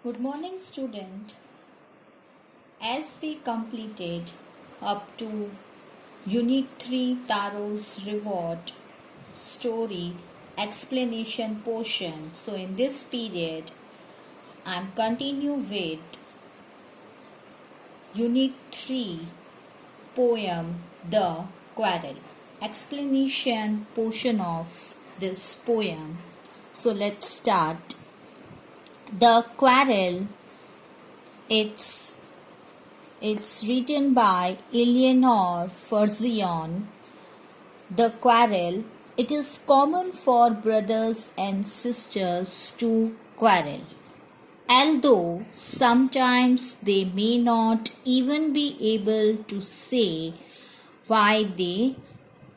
Good morning, student. As we completed up to Unit 3 Taro's Reward story explanation portion. So in this period, I'm continue with Unit 3 poem The Quarrel. Explanation portion of this poem. So let's start. The Quarrel, it's written by Eleanor Ferzion. The quarrel. It is common for brothers and sisters to quarrel, although sometimes they may not even be able to say why they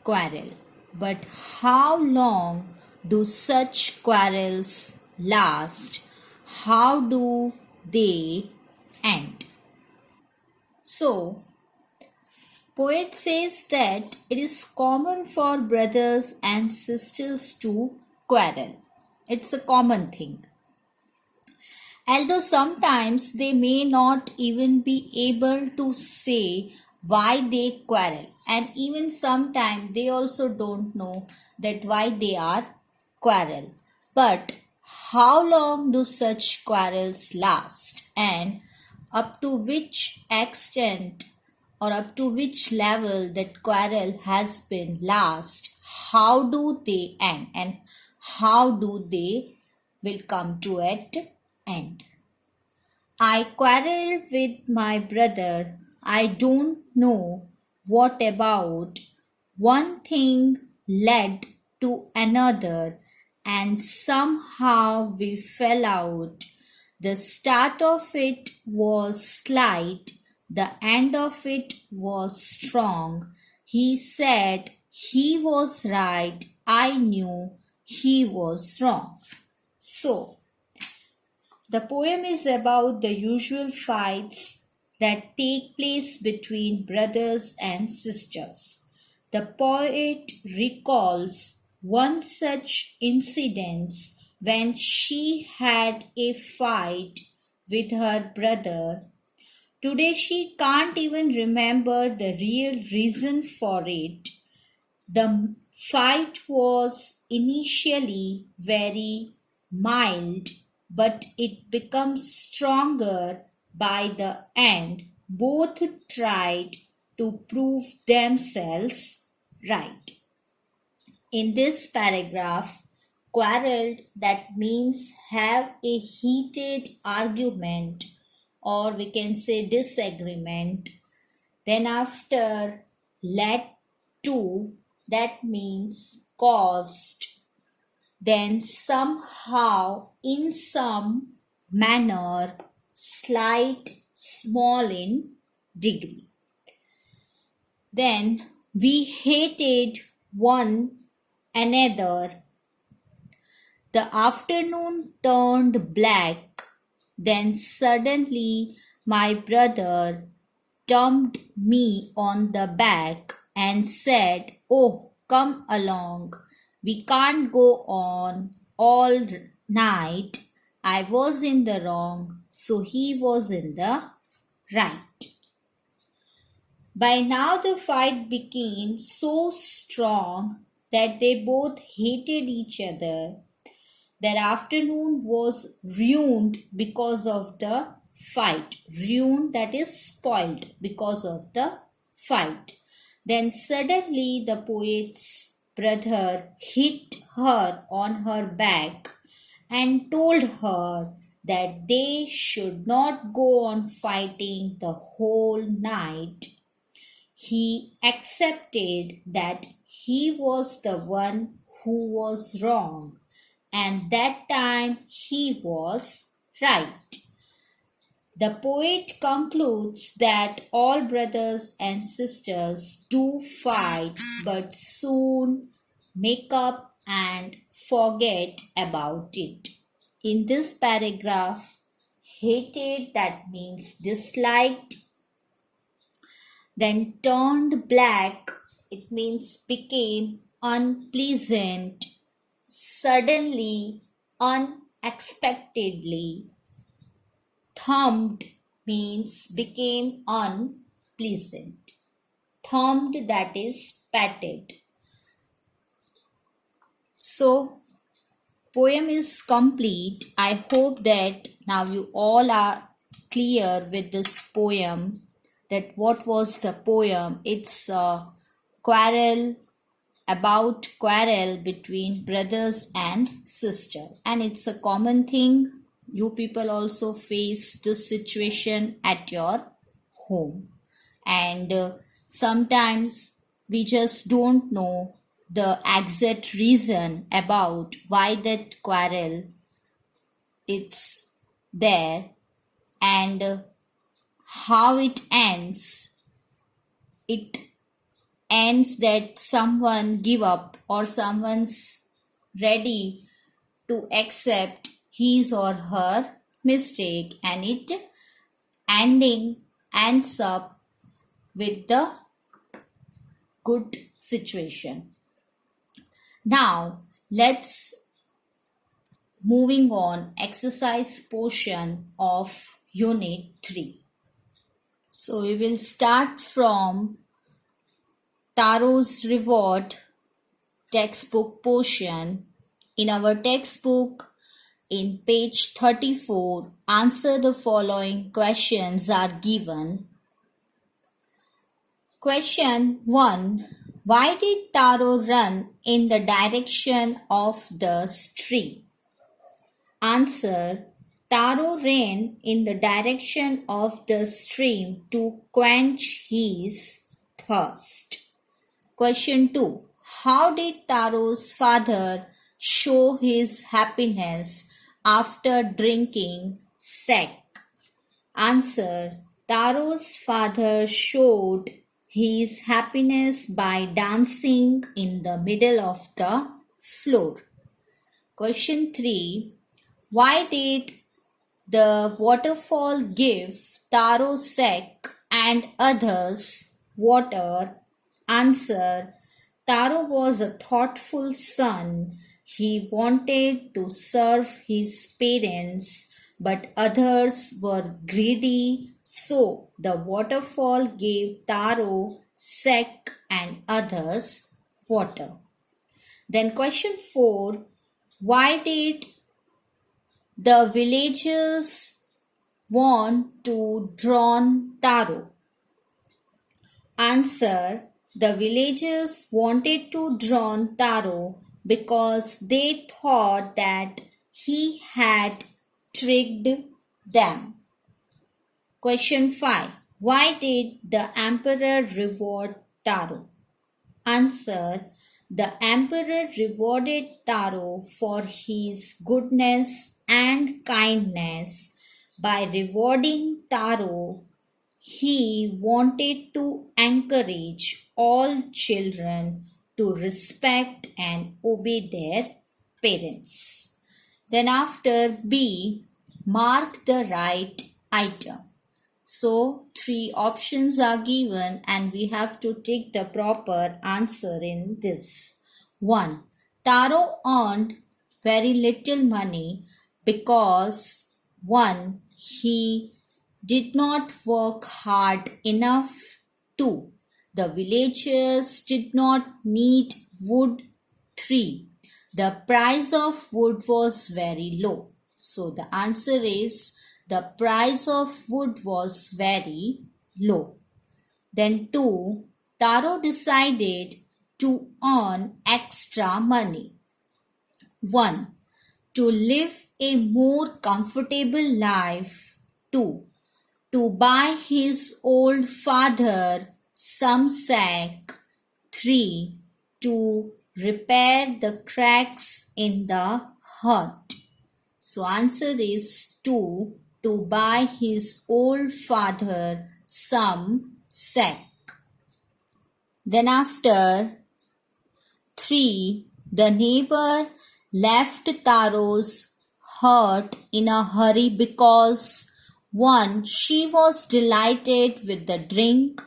quarrel. But how long do such quarrels last? How do they end? So, poet says that it is common for brothers and sisters to quarrel. It's a common thing. Although sometimes they may not even be able to say why they quarrel. And even sometimes they also don't know that why they are quarrel. But how long do such quarrels last? And up to which extent or up to which level that quarrel has been last, how do they end and how do they will come to an end. I quarreled with my brother. I don't know what about. One thing led to another and somehow we fell out. The start of it was slight, the end of it was strong. He said he was right, I knew he was wrong. So, the poem is about the usual fights that take place between brothers and sisters. The poet recalls one such incident when she had a fight with her brother. Today she can't even remember the real reason for it. The fight was initially very mild, but it becomes stronger by the end. Both tried to prove themselves right. In this paragraph, quarreled, that means have a heated argument, or we can say disagreement. Then after led to, that means caused. Then somehow, in some manner, slight, small in degree. Then we hated one another. The afternoon turned black. Then suddenly my brother thumped me on the back and said, "Oh, come along. We can't go on all night." I was in the wrong, so he was in the right. By now the fight became so strong that they both hated each other. Their afternoon was ruined because of the fight. Ruined, that is spoiled because of the fight. Then suddenly the poet's brother hit her on her back and told her that they should not go on fighting the whole night. He accepted that he was the one who was wrong, and that time he was right. The poet concludes that all brothers and sisters do fight but soon make up and forget about it. In this paragraph, hated, that means disliked, then turned black, it means became unpleasant, suddenly, unexpectedly. Thumbed means became unpleasant. Thumbed, that is patted. So, poem is complete. I hope that now you all are clear with this poem, that what was the poem. It's a quarrel, about quarrel between brothers and sister, and it's a common thing. You people also face this situation at your home, and sometimes we just don't know the exact reason about why that quarrel it's there, and how it ends. It ends that someone give up, or someone's ready to accept his or her mistake, and it ends up with the good situation. Now let's moving on exercise portion of unit 3. So we will start from Taro's reward textbook portion. In our textbook, in page 34, answer the following questions are given. Question 1. Why did Taro run in the direction of the stream? Answer. Taro ran in the direction of the stream to quench his thirst. Question 2. How did Taro's father show his happiness after drinking sake? Answer. Taro's father showed his happiness by dancing in the middle of the floor. Question 3. Why did the waterfall give Taro sake and others water? Answer. Taro was a thoughtful son. He wanted to serve his parents, but others were greedy, so the waterfall gave Taro sake and others water. Then question 4. Why did the villagers want to drown Taro? Answer. The villagers wanted to drown Taro because they thought that he had tricked them. Question 5. Why did the emperor reward Taro? Answer. The emperor rewarded Taro for his goodness and kindness. By rewarding Taro, he wanted to encourage all children to respect and obey their parents. Then after B, mark the right item. So 3 options are given and we have to take the proper answer in this. 1. Taro earned very little money because 1. He did not work hard enough. 2. The villagers did not need wood. 3. The price of wood was very low. So the answer is the price of wood was very low. Then 2. Taro decided to earn extra money. 1. To live a more comfortable life. 2. To buy his old father some sack. 3. To repair the cracks in the hut. So answer is 2. To buy his old father some sack. Then after 3. The neighbor left Taro's hut in a hurry because 1. She was delighted with the drink.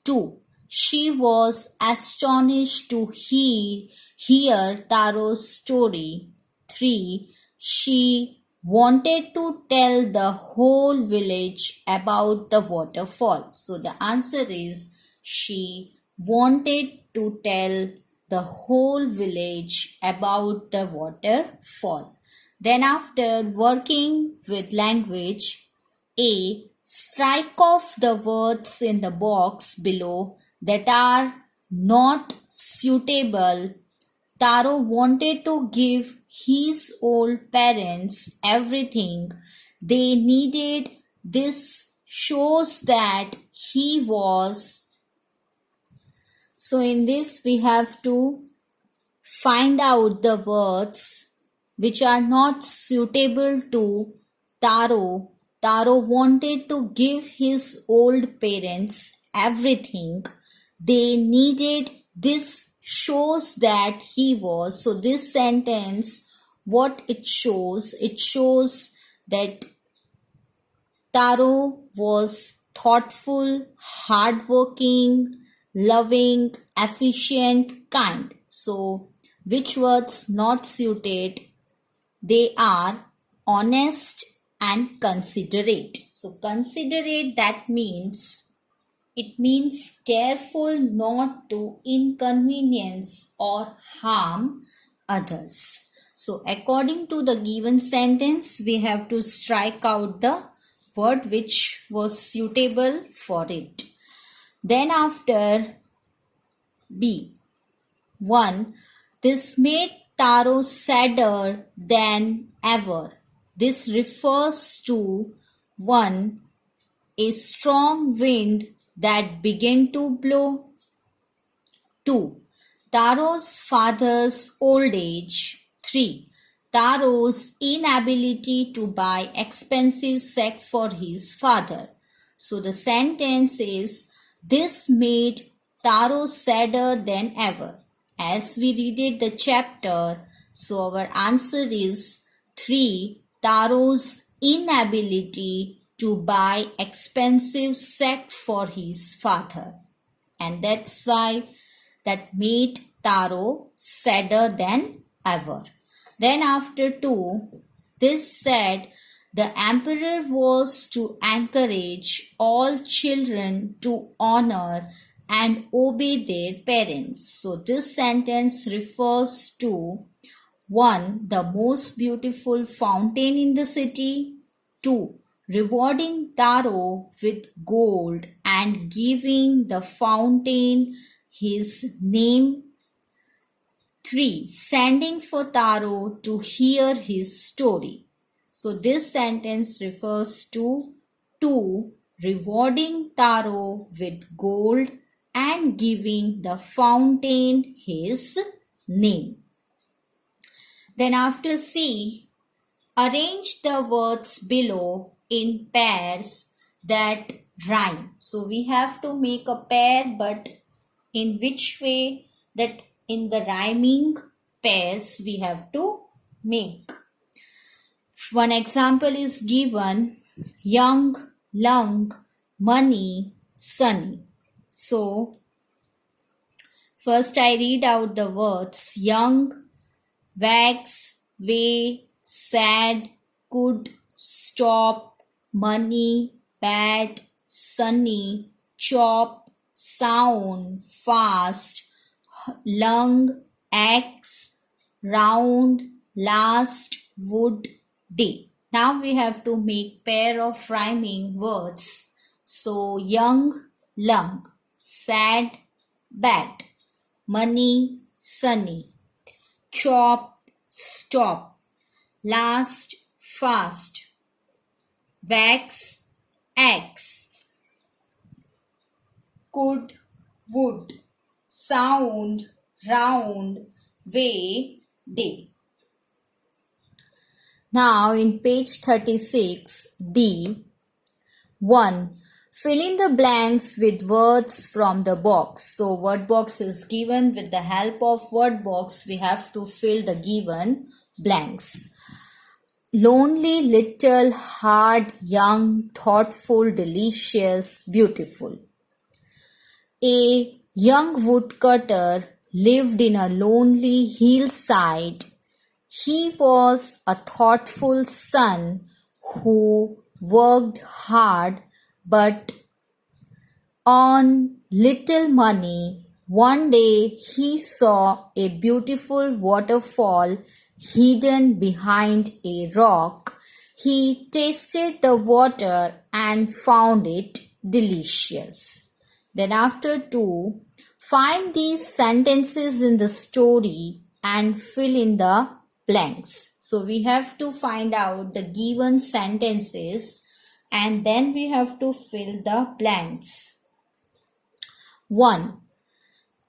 2. She was astonished to hear Taro's story. 3. She wanted to tell the whole village about the waterfall. So the answer is she wanted to tell the whole village about the waterfall. Then after working with language, A. Strike off the words in the box below that are not suitable. Taro wanted to give his old parents everything they needed. This shows that he was. So in this we have to find out the words which are not suitable to Taro. Taro wanted to give his old parents everything they needed. This shows that he was. So this sentence, what it shows that Taro was thoughtful, hardworking, loving, efficient, kind. So which words not suited? They are honest and considerate. So considerate, that means it means careful not to inconvenience or harm others. So according to the given sentence, we have to strike out the word which was suitable for it. Then after B, 1. This made Taro sadder than ever. This refers to 1. A strong wind that began to blow. 2. Taro's father's old age. 3. Taro's inability to buy expensive sack for his father. So the sentence is, this made Taro sadder than ever. As we read the chapter, so our answer is 3. Taro's inability to buy expensive sack for his father. And that's why that made Taro sadder than ever. Then after 2, this said, the emperor was to encourage all children to honor and obey their parents. So this sentence refers to 1. The most beautiful fountain in the city. 2. Rewarding Taro with gold and giving the fountain his name. 3. Sending for Taro to hear his story. So this sentence refers to 2. Rewarding Taro with gold and giving the fountain his name. Then after C, arrange the words below in pairs that rhyme. So we have to make a pair, but in which way? That in the rhyming pairs we have to make. One example is given, young, lung, money, sunny. So first I read out the words, young, wax, way, sad, could, stop, money, bad, sunny, chop, sound, fast, lung, axe, round, last, wood, day. Now we have to make pair of rhyming words. So young, lung, sad, bad, money, sunny, chop, stop, last, fast, wax, axe, could, would, sound, round, way, day. Now in page 36, D, 1. Fill in the blanks with words from the box. So word box is given. With the help of word box, we have to fill the given blanks. Lonely, little, hard, young, thoughtful, delicious, beautiful. A young woodcutter lived in a lonely hillside He was a thoughtful son who worked hard but on little money. One day he saw a beautiful waterfall hidden behind a rock. He tasted the water and found it delicious. Then after 2, find these sentences in the story and fill in the blanks. So we have to find out the given sentences and then we have to fill the blanks. 1.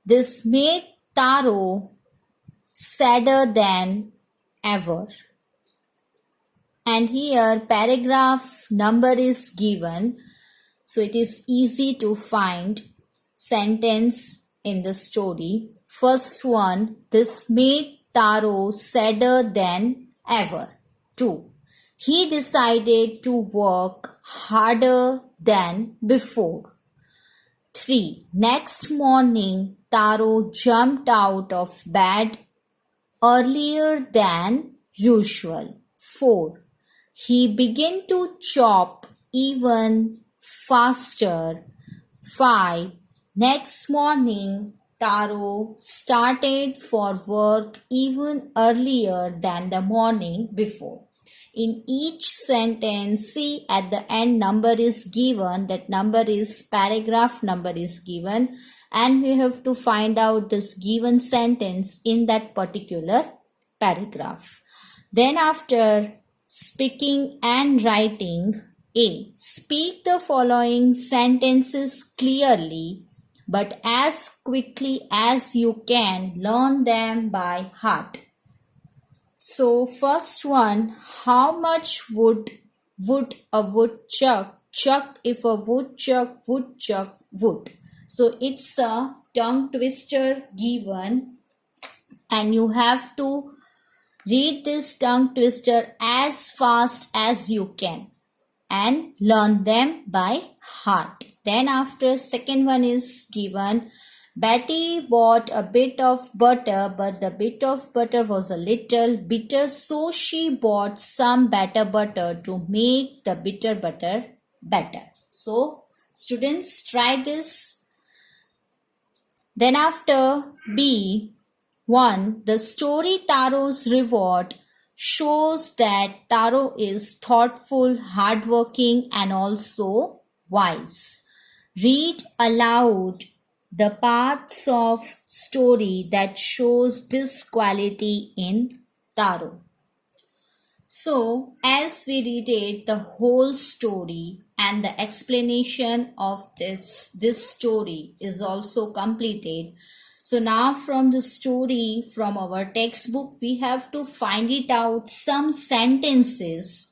This made Taro sadder than ever. And here paragraph number is given, so it is easy to find sentence in the story. First one, this made Taro sadder than ever. 2. He decided to work harder than before. 3. Next morning, Taro jumped out of bed earlier than usual. 4. He began to chop even faster. 5. Next morning, Taro started for work even earlier than the morning before. In each sentence, see at the end number is given, that number is paragraph number is given, and we have to find out this given sentence in that particular paragraph. Then after speaking and writing, A. Speak the following sentences clearly but as quickly as you can. Learn them by heart. So first one, how much would a woodchuck chuck if a woodchuck would? So it's a tongue twister given and you have to read this tongue twister as fast as you can and learn them by heart. Then after second one is given, Betty bought a bit of butter, but the bit of butter was a little bitter, so she bought some better butter to make the bitter butter better. So, students, try this. Then after B, 1. The story Taro's Reward shows that Taro is thoughtful, hardworking, and also wise. Read aloud the parts of story that shows this quality in Taro. So, as we read it, the whole story and the explanation of this story is also completed. So now from the story, from our textbook, we have to find it out some sentences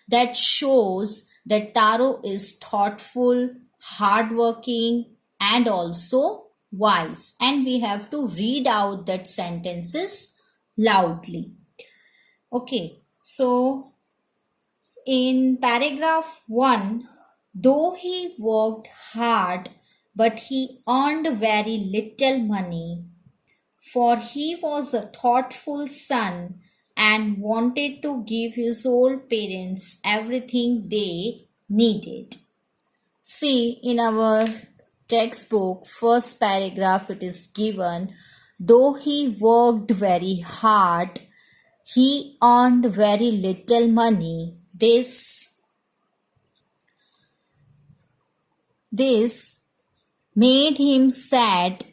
that shows that Taro is thoughtful, hardworking, and also wise. And we have to read out that sentences loudly. Okay, so in paragraph 1, though he worked hard, but he earned very little money, for he was a thoughtful son and wanted to give his old parents everything they needed. See, in our textbook, first paragraph it is given, though he worked very hard, he earned very little money. This made him sad,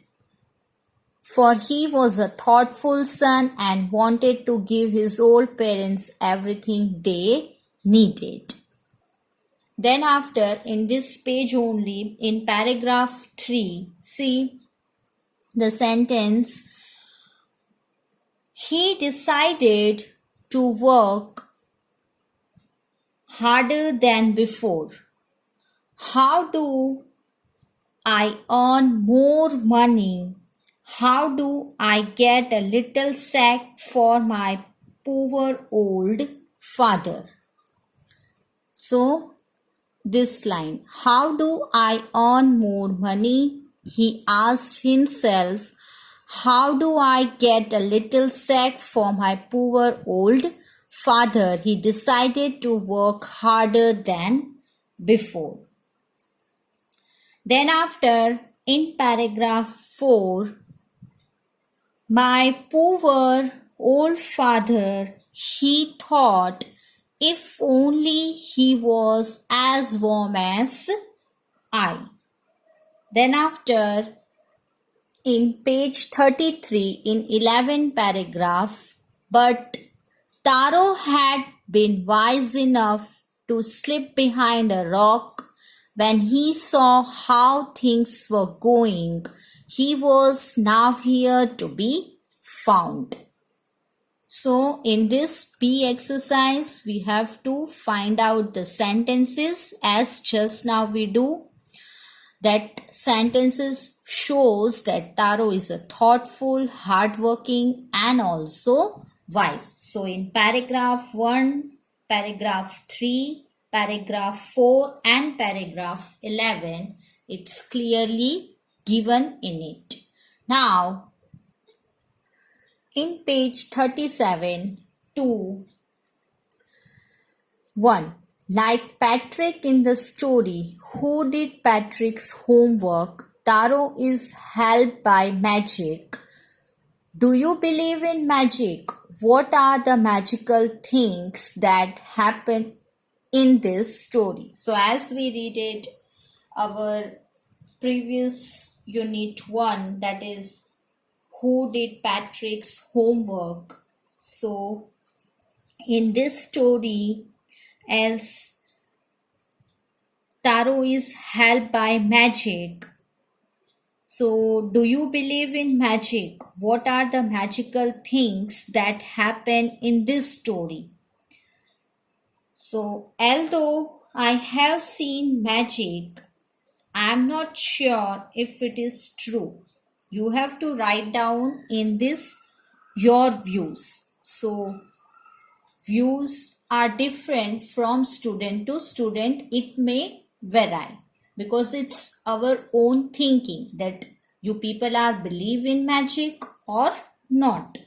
for he was a thoughtful son and wanted to give his old parents everything they needed. Then after, in this page only, in paragraph 3, see the sentence, he decided to work harder than before. How do I earn more money? How do I get a little sack for my poor old father? So, this line, how do I earn more money? He asked himself, How do I get a little sack for my poor old father? He decided to work harder than before. Then after, in paragraph 4, my poor old father, he thought, if only he was as warm as I. Then after, in page 33, in 11 paragraph, but Taro had been wise enough to slip behind a rock when he saw how things were going. He was now here to be found. So in this B exercise, we have to find out the sentences as just now we do. That sentences shows that Taro is a thoughtful, hardworking and also wise. So in paragraph 1, paragraph 3, paragraph 4 and paragraph 11, it's clearly given in it. Now, in page 37, 2, 1. Like Patrick in the story, who did Patrick's homework? Taro is helped by magic. Do you believe in magic? What are the magical things that happen in this story? So as we read it, our previous unit 1, that is, who did Patrick's homework? So in this story, as Taro is helped by magic. So, do you believe in magic? What are the magical things that happen in this story? So, although I have seen magic, I am not sure if it is true. You have to write down in this your views. So, views are different from student to student. It may vary because it's our own thinking that you people are believe in magic or not.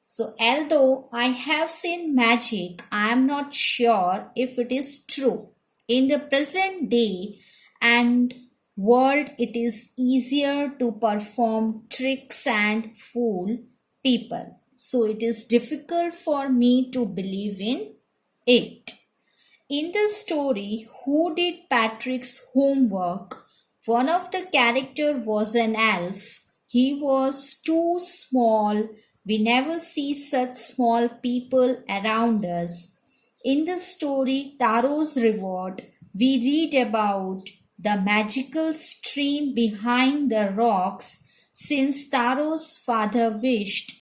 So although I have seen magic, I am not sure if it is true. In the present day and world, it is easier to perform tricks and fool people. So it is difficult for me to believe in it. In the story, who did Patrick's homework? One of the characters was an elf. He was too small. We never see such small people around us. In the story, Taro's Reward, we read about the magical stream behind the rocks since Taro's father wished